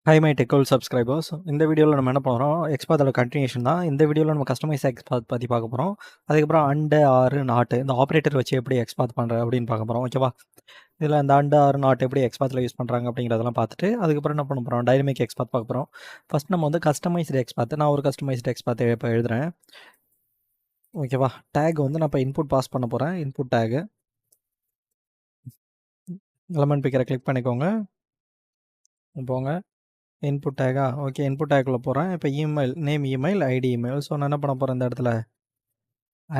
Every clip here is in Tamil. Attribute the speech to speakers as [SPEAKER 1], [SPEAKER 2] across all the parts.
[SPEAKER 1] High my tech world subscribers. இந்த வீடியோவில் நம்ம என்ன பண்ணுறோம், எக்ஸ்பாத்தோட கண்டினியூஷன் தான். இந்த வீடியோவில் நம்ம கஸ்டமைஸ் எக்ஸ்பாத் பற்றி பார்க்க போகிறோம். அதுக்கப்புறம் அண்டு ஆறு நாட்டு இந்த ஆப்ரேட்டர் வச்சு எப்படி எக்ஸ்பாத் பண்ணுற அப்படின்னு பார்க்க போகிறோம். ஓகேவா? இதில் இந்த அண்டு ஆறு நாட் எப்படி எக்ஸ்பாத்தில் யூஸ் பண்ணுறாங்க அப்படிங்கிறதெல்லாம் பார்த்துட்டு அதுக்கப்புறம் என்ன பண்ண போகிறோம், டைனமிக் எக்ஸ்பாத் பார்க்க போகிறோம். ஃபஸ்ட் நம்ம வந்து கஸ்டமைஸ்டு எக்ஸ்பாத், நான் ஒரு கஸ்டமைஸ்டு எக்ஸ்பாத் இப்போ எழுதுறேன். ஓகேவா? டேக் வந்து நான் இப்போ இன்புட் பாஸ் பண்ண போகிறேன். இன்புட் டேகு எலமெண்ட் பிக்கரை கிளிக் பண்ணிக்கோங்க. போங்க இன்புட் டேகா, ஓகே. இன்புட் டேக்குள்ளே போகிறேன். இப்போ email name, email, ID, email. So நான் என்ன பண்ண போகிறேன், இந்த இடத்துல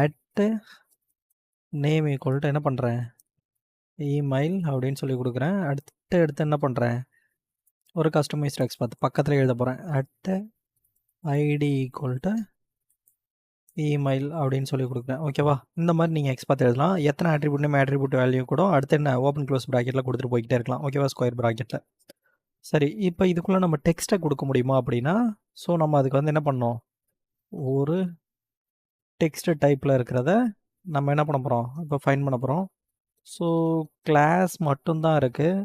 [SPEAKER 1] அட்டு நேம் ஈக்குவல் என்ன பண்ணுறேன், இமெயில் அப்படின்னு சொல்லி கொடுக்குறேன். எடுத்து என்ன பண்ணுறேன், ஒரு கஸ்டமைஸ்ட் எக்ஸ்பாத் பக்கத்தில் எழுத போகிறேன். அட்டு ஐடி ஈக்குவல் இமெயில் அப்படின்னு சொல்லி கொடுக்குறேன். ஓகேவா? இந்த மாதிரி நீங்கள் எக்ஸ்பாத் எழுதலாம். எத்தனை ஆட்ரிபியூட் நேம், ஆட்ரிபியூட் வேல்யூ கூட அடுத்து என்ன ஓப்பன் க்ளோஸ் ப்ராக்கெட்டில் கொடுத்துட்டு போய்கிட்டே இருக்கலாம். ஓகேவா? ஸ்கொயர் ப்ராக்கெட்டில். சரி, இப்போ இதுக்குள்ளே நம்ம டெக்ஸ்ட்டை கொடுக்க முடியுமா அப்படின்னா, ஸோ நம்ம அதுக்கு வந்து என்ன பண்ணோம், ஒரு டெக்ஸ்ட் டைப்பில் இருக்கிறத நம்ம என்ன பண்ண போகிறோம், இப்போ ஃபைன் பண்ண போகிறோம். ஸோ கிளாஸ் மட்டும்தான் இருக்குது.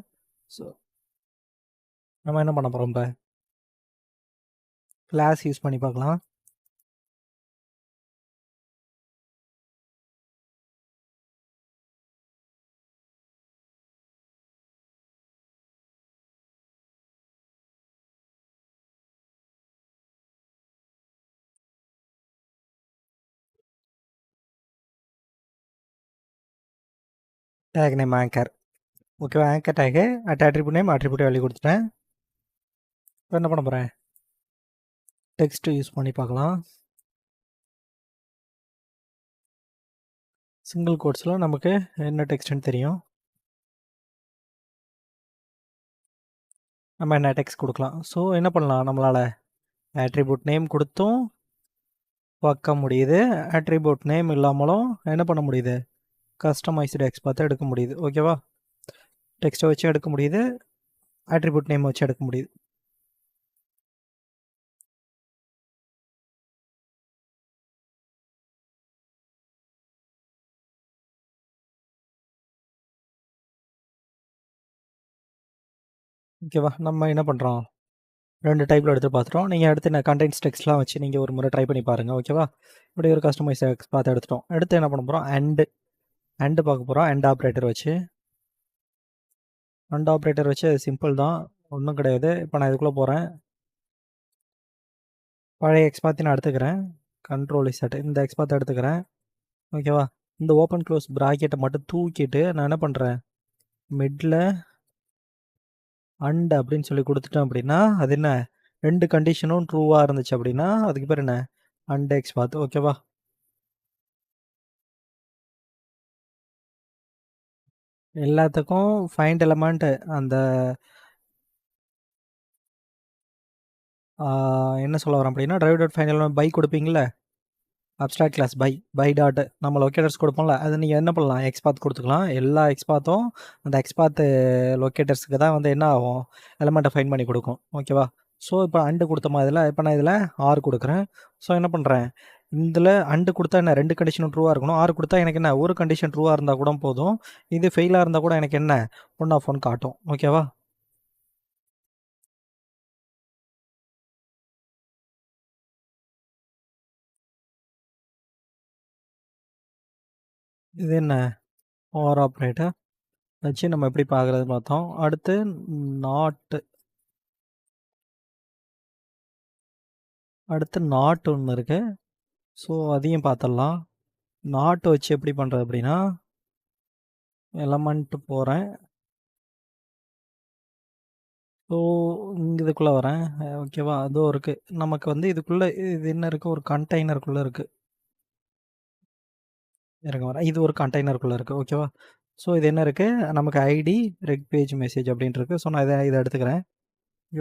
[SPEAKER 1] ஸோ நம்ம என்ன பண்ண போகிறோம், இப்போ கிளாஸ் யூஸ் பண்ணி பார்க்கலாம். Tag name anchor. ஓகேவா? Anchor tag attribute name, attribute value கொடுத்துட்டேன். இப்போ என்ன பண்ண போகிறேன், டெக்ஸ்ட் யூஸ் பண்ணி பார்க்கலாம். சிங்கிள் கோட்ஸில் நமக்கு என்ன டெக்ஸ்ட்னு தெரியும். நம்ம என்ன டெக்ஸ்ட் கொடுக்கலாம். ஸோ என்ன பண்ணலாம், நம்மளால் ஆட்ரிபியூட் நேம் கொடுத்தும் பார்க்க முடியுது, ஆட்ரிபியூட் நேம் இல்லாமலும் என்ன பண்ண முடியுது, கஸ்டமைஸ்டு எக்ஸ்பாத்தை எடுக்க முடியுது. ஓகேவா? டெக்ஸ்ட்டை வச்சு எடுக்க முடியுது, ஆட்ரிபியூட் நேம் வச்சு எடுக்க முடியுது. ஓகேவா? நம்ம என்ன பண்ணுறோம், ரெண்டு டைப்பில் எடுத்து பார்த்துட்டோம். நீங்கள் அடுத்து என்ன கண்டென்ட்ஸ் டெக்ஸ்ட்லாம் வச்சு நீங்கள் ஒரு முறை ட்ரை பண்ணி பாருங்கள். ஓகேவா? இப்படி ஒரு கஸ்டமைஸ் எக்ஸ்பாத் எடுத்துட்டோம். அடுத்து என்ன பண்ண போகிறோம், அண்டு பார்க்க போகிறோம். அண்ட் ஆப்ரேட்டர் வச்சு, அண்ட் ஆப்ரேட்டர் வச்சு சிம்பிள் தான், ஒன்றும் கிடையாது. இப்போ நான் இதுக்குள்ளே போகிறேன். பழைய எக்ஸ்பாத்தை நான் எடுத்துக்கிறேன். கண்ட்ரோல் இசட் இந்த எக்ஸ்பாத்தை எடுத்துக்கிறேன். ஓகேவா? இந்த ஓப்பன் க்ளோஸ் ப்ராக்கெட்டை மட்டும் தூக்கிட்டு நான் என்ன பண்ணுறேன், மிடில் அண்ட் அப்படின்னு சொல்லி கொடுத்துட்டேன். அப்படின்னா அது என்ன, ரெண்டு கண்டிஷனும் ட்ரூவாக இருந்துச்சு அப்படின்னா அதுக்கு பேர் என்ன, அண்ட் எக்ஸ்பாத். ஓகேவா? எல்லாத்துக்கும் ஃபைண்ட் எலமெண்ட் அந்த என்ன சொல்ல வரேன் அப்படின்னா, driver dot find element by கொடுப்பீங்கள, அப்ஸ்ட்ராக்ட் கிளாஸ் பை டாட் நம்ம லொக்கேட்டர்ஸ் கொடுப்போம்ல, அது நீங்கள் என்ன பண்ணலாம், எக்ஸ்பாத் கொடுத்துக்கலாம். எல்லா எக்ஸ்பாத்தும் அந்த எக்ஸ்பாத்து லொக்கேட்டர்ஸுக்கு தான் வந்து என்ன ஆகும், எலமெண்ட்டை ஃபைன் பண்ணி கொடுக்கும். ஓகேவா? ஸோ இப்போ அண்டு கொடுத்தோமா இதில், இப்போ நான் இதில் ஆறு கொடுக்குறேன். ஸோ என்ன பண்ணுறேன், இதில் அண்டு கொடுத்தா என்ன, ரெண்டு கண்டிஷனும் ட்ரூவாக இருக்கணும். ஆறு கொடுத்தா எனக்கு என்ன, ஒரு கண்டிஷன் ட்ரூவாக இருந்தால் கூட போதும். இது ஃபெயிலாக இருந்தால் கூட எனக்கு என்ன, 1 காட்டும். ஓகேவா? இது என்ன, ஓர் ஆப்ரேட்டர் வச்சு நம்ம எப்படி பார்க்குறது பார்த்தோம். அடுத்து நாட்டு, நாட் ஒன்று இருக்குது. ஸோ அதையும் பார்த்துடலாம். நாட்டு வச்சு எப்படி பண்ணுறது அப்படின்னா, எலமெண்ட்டு போகிறேன். ஸோ இங்கே இதுக்குள்ளே வரேன். ஓகேவா? அதுவும் இருக்குது நமக்கு வந்து இதுக்குள்ளே, இது என்ன இருக்குது, ஒரு கண்டெய்னருக்குள்ளே இருக்குது. இறங்க வரேன், இது ஒரு கண்டெய்னருக்குள்ளே இருக்குது. ஓகேவா? ஸோ இது என்ன இருக்குது, நமக்கு ஐடி ரெக் பேஜ் மெசேஜ் அப்படின்ட்டு இருக்குது. ஸோ நான் இதை எடுத்துக்கிறேன். //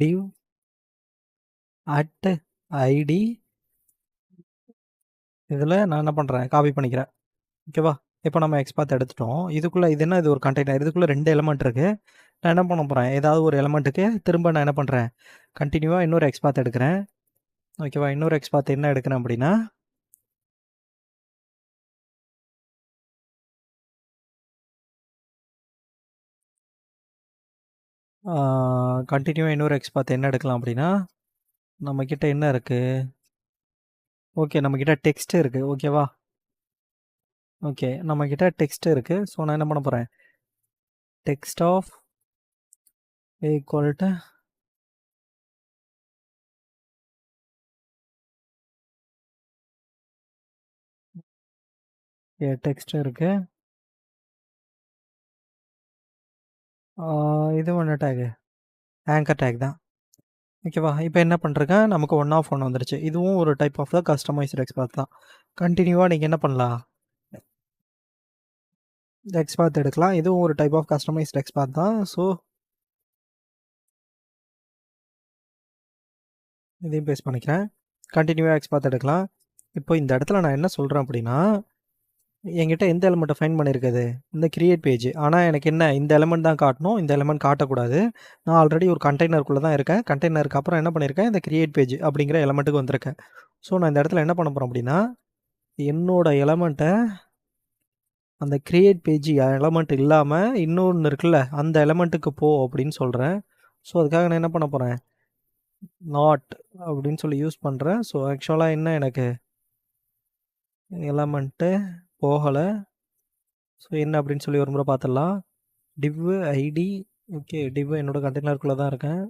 [SPEAKER 1] div at ஐடி, இதில் நான் என்ன பண்ணுறேன், காப்பி பண்ணிக்கிறேன். ஓகேவா? இப்போ நம்ம எக்ஸ்பாத் எடுத்துட்டோம். இதுக்குள்ளே இது என்ன, இது ஒரு கண்டெய்னர். இதுக்குள்ளே ரெண்டு எலமெண்ட் இருக்குது. நான் என்ன பண்ண போகிறேன், ஏதாவது ஒரு எலமெண்ட்டுக்கு திரும்ப நான் என்ன பண்ணுறேன், கண்டினியூவாக இன்னொரு எக்ஸ்பாத் எடுக்கிறேன். ஓகேவா? இன்னொரு எக்ஸ்பாத் என்ன எடுக்கிறேன் அப்படின்னா, கண்டினியூவாக இன்னொரு எக்ஸ்பாத் என்ன எடுக்கலாம் அப்படின்னா, நம்மக்கிட்ட என்ன இருக்குது? ஓகே, நம்மக்கிட்ட டெக்ஸ்ட் இருக்குது. ஓகேவா? ஓகே, நம்மக்கிட்ட டெக்ஸ்ட் இருக்குது. ஸோ நான் என்ன பண்ண போகிறேன்? Text of equal to text இருக்குது. இது ஒன்று டேகு ஆங்கர் டேக் தான். ஓகேவா? இப்போ என்ன பண்ணுறேன், நமக்கு 1 ஆஃப் 1 வந்துருச்சு. இதுவும் ஒரு type of the customised XPath தான். கண்டினியூவாக நீங்கள் என்ன பண்ணலாம், எக்ஸ்பாத் எடுக்கலாம். இதுவும் ஒரு டைப் ஆஃப் கஸ்டமைஸ்டு எக்ஸ்பாத் தான். ஸோ இதையும் பேஸ் பண்ணிக்கிறேன். கண்டினியூவாக எக்ஸ்பாத் எடுக்கலாம். இப்போ இந்த இடத்துல நான் என்ன சொல்கிறேன் அப்படின்னா, என்கிட்ட எந்த எலிமெண்ட்டை ஃபைண்ட் பண்ணியிருக்குது, இந்த கிரியேட் பேஜ். ஆனால் எனக்கு என்ன, இந்த எலிமெண்ட் தான் காட்டணும், இந்த எலிமெண்ட் காட்டக்கூடாது. நான் ஆல்ரெடி ஒரு கண்டெய்னருக்குள்ளே தான் இருக்கேன். கண்டெய்னருக்கு அப்புறம் என்ன பண்ணியிருக்கேன், இந்த கிரியேட் பேஜ் அப்படிங்கிற எலிமெண்ட்டுக்கு வந்திருக்கேன். ஸோ நான் இந்த இடத்துல என்ன பண்ண போகிறேன் அப்படின்னா, என்னோட எலிமெண்ட்டை அந்த கிரியேட் பேஜ் எலமெண்ட் இல்லாமல் இன்னொன்று இருக்குல்ல, அந்த எலமெண்ட்டுக்கு போ அப்படின்னு சொல்கிறேன். ஸோ அதுக்காக நான் என்ன பண்ண போகிறேன், நாட் அப்படின்னு சொல்லி யூஸ் பண்ணுறேன். ஸோ ஆக்சுவலாக என்ன, எனக்கு எலமெண்ட்டு போகலை. ஸோ என்ன அப்படின்னு சொல்லி ஒரு முறை பார்த்துடலாம். div id. ஓகே, div என்னோட கண்டெய்னருக்குள்ளே தான் இருக்கேன்.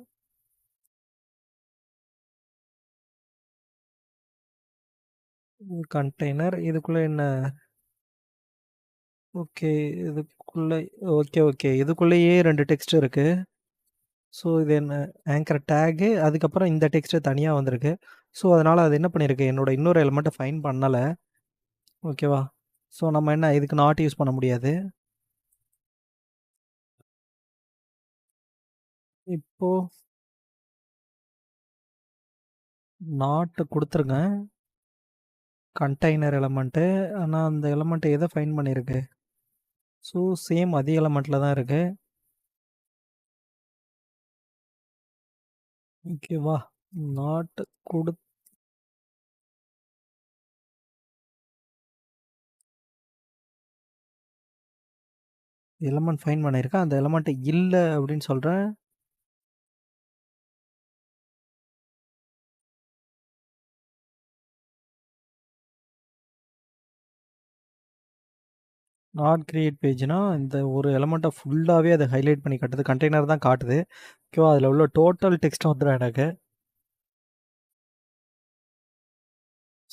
[SPEAKER 1] கண்டெய்னர் இதுக்குள்ளே என்ன, ஓகே இதுக்குள்ளே, ஓகே இதுக்குள்ளேயே 2 டெக்ஸ்ட் இருக்குது. ஸோ இது என்ன, ஆங்கர் டேகு, அதுக்கப்புறம் இந்த டெக்ஸ்ட்டு தனியாக வந்திருக்கு. ஸோ அதனால் அது என்ன பண்ணியிருக்கு, என்னோட இன்னொரு எலிமெண்ட்டை ஃபைண்ட் பண்ணலை. ஓகேவா? ஸோ நம்ம என்ன, இதுக்கு நாட் யூஸ் பண்ண முடியாது. இப்போது நாட்டு கொடுத்துருங்க கண்டெய்னர் எலமெண்ட்டு. ஆனால் அந்த எலமெண்ட்டு எதை ஃபைண்ட் பண்ணியிருக்கு, ஸோ சேம் அதே எலமெண்ட்டில் தான் இருக்குது. ஓகேவா? நாட் கொடு எலமெண்ட் ஃபைண்ட் பண்ணியிருக்கேன், அந்த எலமெண்ட் இல்லை அப்படின்னு சொல்கிறேன். நாட் கிரியேட் பேஜ்னா இந்த ஒரு எலமெண்ட்டை ஃபுல்லாகவே அதை ஹைலைட் பண்ணி காட்டுது, கண்டெய்னர் தான் காட்டுது. ஓகேவா? அதில் உள்ள டோட்டல் டெக்ஸ்ட் வந்துடும் எனக்கு.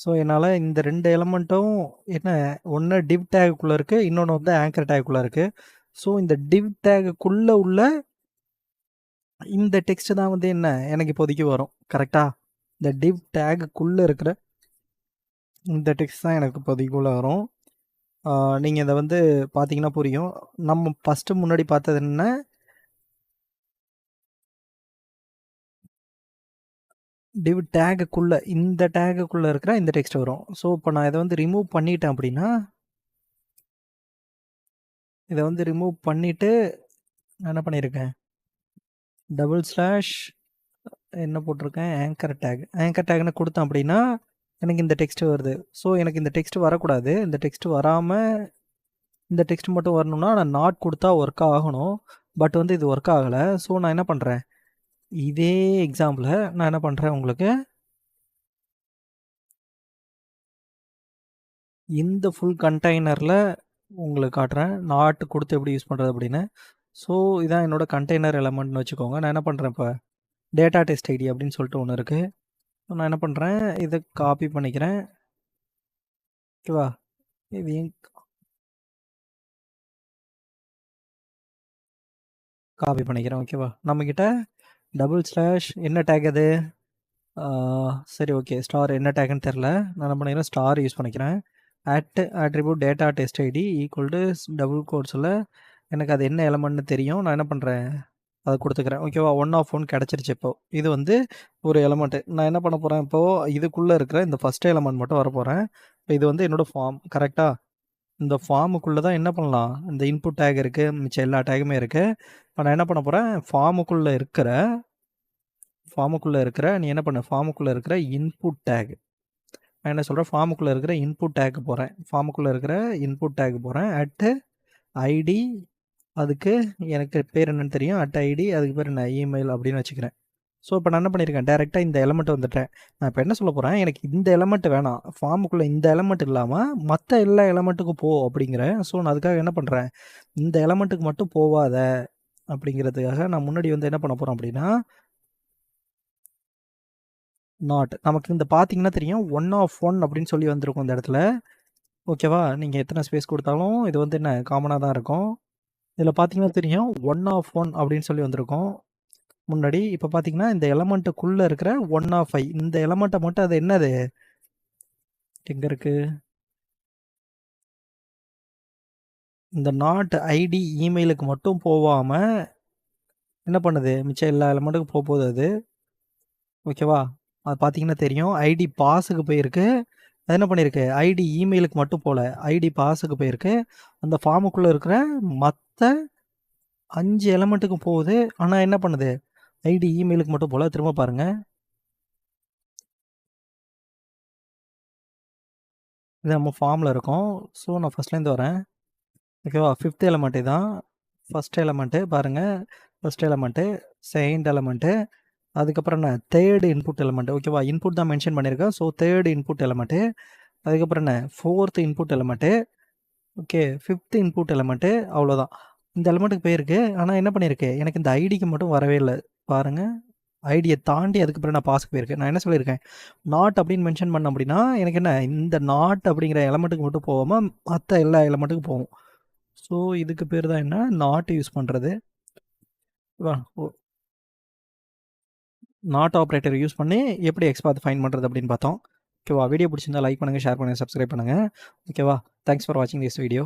[SPEAKER 1] ஸோ என்னால் இந்த 2 எலமெண்ட்டும் என்ன, ஒன்று டிவ் டேகுக்குள்ளே இருக்குது, இன்னொன்று வந்து ஆங்கர் டேகுக்குள்ளே இருக்குது. ஸோ இந்த டிவ் டேகுக்குள்ளே உள்ள இந்த டெக்ஸ்ட் தான் வந்து என்ன, எனக்கு இப்போதைக்கு வரும். கரெக்டாக? இந்த டிவ் டேகுக்குள்ளே இருக்கிற இந்த டெக்ஸ்ட் தான் எனக்கு இப்போதைக்குள்ளே வரும். நீங்கள் இதை வந்து பார்த்தீங்கன்னா புரியும். நம்ம ஃபஸ்ட்டு முன்னாடி பார்த்தது என்ன, டிவ் டேகுக்குள்ளே, இந்த டேகுக்குள்ளே இருக்கிற இந்த டெக்ஸ்ட் வரும். ஸோ இப்போ நான் இதை வந்து ரிமூவ் பண்ணிட்டேன் அப்படின்னா, இதை வந்து ரிமூவ் பண்ணிவிட்டு நான் என்ன பண்ணியிருக்கேன், டபுள் ஸ்லாஷ் என்ன போட்டிருக்கேன், ஆங்கர் டேக்னு கொடுத்தேன் அப்படின்னா எனக்கு இந்த டெக்ஸ்ட் வருது. ஸோ எனக்கு இந்த டெக்ஸ்ட் வரக்கூடாது. இந்த டெக்ஸ்ட் வராமல் இந்த டெக்ஸ்ட் மட்டும் வரணும்னா நான் நாட் கொடுத்தா ஒர்க் ஆகணும். பட் வந்து இது ஒர்க் ஆகலை. ஸோ நான் என்ன பண்ணுறேன், இதே எக்ஸாம்பிளை நான் என்ன பண்ணுறேன், உங்களுக்கு இந்த ஃபுல் கண்டெய்னரில் உங்களுக்கு காட்டுறேன், நாட் கொடுத்து எப்படி யூஸ் பண்ணுறது அப்படின்னு. ஸோ இதான் என்னோடய கண்டெய்னர் எலமெண்ட்னு வச்சுக்கோங்க. நான் என்ன பண்ணுறேன், இப்போ டேட்டா டெஸ்ட் ஐடி அப்படின்னு சொல்லிட்டு ஒன்று இருக்குது. நான் என்ன பண்ணுறேன், இதை காப்பி பண்ணிக்கிறேன். ஓகேவா? இதையும் காப்பி பண்ணிக்கிறேன். ஓகேவா? நம்மக்கிட்ட டபுள் ஸ்லாஷ் என்ன டேக் அது, சரி ஓகே, ஸ்டார் என்ன டேக்குன்னு தெரில. நான் என்ன பண்ணிக்கிறேன், ஸ்டார் யூஸ் பண்ணிக்கிறேன். attribute data test ID equal to double கோட்ஸில் எனக்கு அது என்ன எலமெண்ட்னு தெரியும். நான் என்ன பண்ணுறேன், அதை கொடுத்துக்கிறேன். ஓகேவா? 1 ஆஃப் 1 கிடச்சிருச்சு. இப்போது இது வந்து ஒரு எலமெண்ட்டு. நான் என்ன பண்ண போகிறேன், இப்போது இதுக்குள்ளே இருக்கிற இந்த ஃபஸ்ட் எலமெண்ட் மட்டும் வர போகிறேன். இப்போ இது வந்து என்னோடய ஃபார்ம். கரெக்டாக? இந்த ஃபார்முக்குள்ளே தான் என்ன பண்ணலாம், இந்த இன்புட் டேக் இருக்குது, மிச்சம் எல்லா டேகுமே இருக்குது. இப்போ நான் என்ன பண்ண போகிறேன், ஃபார்முக்குள்ளே இருக்கிற நீ என்ன பண்ண, ஃபார்முக்குள்ளே இருக்கிற இன்புட் டேக், நான் என்ன சொல்கிறேன், ஃபார்முக்குள்ளே இருக்கிற இன்புட் டேக் போகிறேன். அட் ஐடி அதுக்கு எனக்கு பேர் என்னன்னு தெரியும். @id அதுக்கு பேர் என்ன இமெயில் அப்படின்னு வச்சுக்கிறேன். ஸோ இப்போ நான் என்ன பண்ணியிருக்கேன், டைரெக்ட்டா இந்த எலமெண்ட் வந்துட்டேன். நான் இப்போ என்ன சொல்ல போறேன், எனக்கு இந்த எலமெண்ட் வேணாம். ஃபார்முக்குள்ள இந்த எலமெண்ட் இல்லாம மத்த எல்லா எலமெண்ட்டுக்கும் போ அப்படிங்கிறேன். ஸோ நான் அதுக்காக என்ன பண்றேன், இந்த எலமெண்ட்டுக்கு மட்டும் போவாத அப்படிங்கிறதுக்காக நான் முன்னாடி வந்து என்ன பண்ண போறேன் அப்படின்னா, நாட் நமக்கு இந்த பார்த்தீங்கன்னா தெரியும் 1 அப்படின்னு சொல்லி வந்திருக்கும் இந்த இடத்துல. ஓகேவா? நீங்க எத்தனை ஸ்பேஸ் குடுத்தாலும் இது வந்து என்ன காமனா தான் இருக்கும். இதில பார்த்தீங்கன்னா தெரியும் 1 அப்படின்னு சொல்லி வந்திருக்கும் முன்னாடி. இப்ப பார்த்தீங்கன்னா, இந்த எலமெண்ட்டுக்குள்ள இருக்கிற 1 இந்த எலமெண்ட்ட மட்டும் அது என்னது? எங்க இருக்கு? இந்த நாட் ஐடி இமெயிலுக்கு மட்டும் போவாம என்ன பண்ணுது? மிச்சம் எல்லா எலமெண்ட்டுக்கும் போகுது அது. ஓகேவா? அது பார்த்தீங்கன்னா தெரியும். ஐடி பாஸுக்கு போயிருக்கு. அது என்ன பண்ணியிருக்கு? ஐடி இமெயிலுக்கு மட்டும் போல. ஐடி பாஸுக்கு போயிருக்கு. அந்த ஃபார்முக்குள்ள இருக்கிற மத்த 5 எலமெண்ட்டுக்கும் போகுது. ஆனா என்ன பண்ணுது? ஐடி இமெயிலுக்கு மட்டும் போல. திரும்ப பாருங்க. இது நம்ம ஃபார்ம்ல இருக்கோம். ஸோ நான் ஃபர்ஸ்ட்லேருந்து வரேன். ஓகேவா? 5த் எலமெண்ட் இதான். ஃபர்ஸ்ட் எலமெண்ட்டு பாருங்க. ஃபர்ஸ்ட் எலமெண்ட்டு, செகண்ட் எலமெண்ட்டு, அதுக்கப்புறம் என்ன 3 இன்புட் எலமெண்ட். ஓகேவா? இன்புட் தான் மென்ஷன் பண்ணியிருக்கேன். So 3 input element. அதுக்கப்புறம் என்ன 4த் இன்புட் எலமெண்ட்டு. ஓகே. 5த் இன்புட் எலமெண்ட்டு. அவ்வளோதான். இந்த எலமெண்ட்டுக்கு போயிருக்கு. ஆனா என்ன பண்ணியிருக்கு? எனக்கு இந்த ஐடிக்கு மட்டும் வரவே இல்ல. பாருங்க. ஐடிய தாண்டி அதுக்கப்புறம் நான் பாஸ்க்கு போயிருக்கேன். நான் என்ன சொல்லியிருக்கேன்? நாட் அப்படின்னு மென்ஷன் பண்ணேன் அப்படின்னா, எனக்கு என்ன இந்த நாட் அப்படிங்கிற எலமெண்ட்டுக்கு மட்டும் போகாம மத்த எல்லா எலமெண்ட்டுக்கும் போகும். ஸோ இதுக்கு பேர் தான் என்ன? நாட் யூஸ் பண்றது. நாட் ஆப்பரேட்டர் யூஸ் பண்ணி எப்படி எக்ஸ்பாத் ஃபைண்ட் பண்ணுறது அப்படின்னு பார்த்தோம். ஓகேவா? வீடியோ பிடிச்சிருந்தா லைக் பண்ணுங்கள், ஷேர் பண்ணுங்கள், சப்ஸ்கிரைப் பண்ணுங்கள். ஓகேவா? தேங்க்ஸ் ஃபார் வாட்சிங் திஸ் வீடியோ.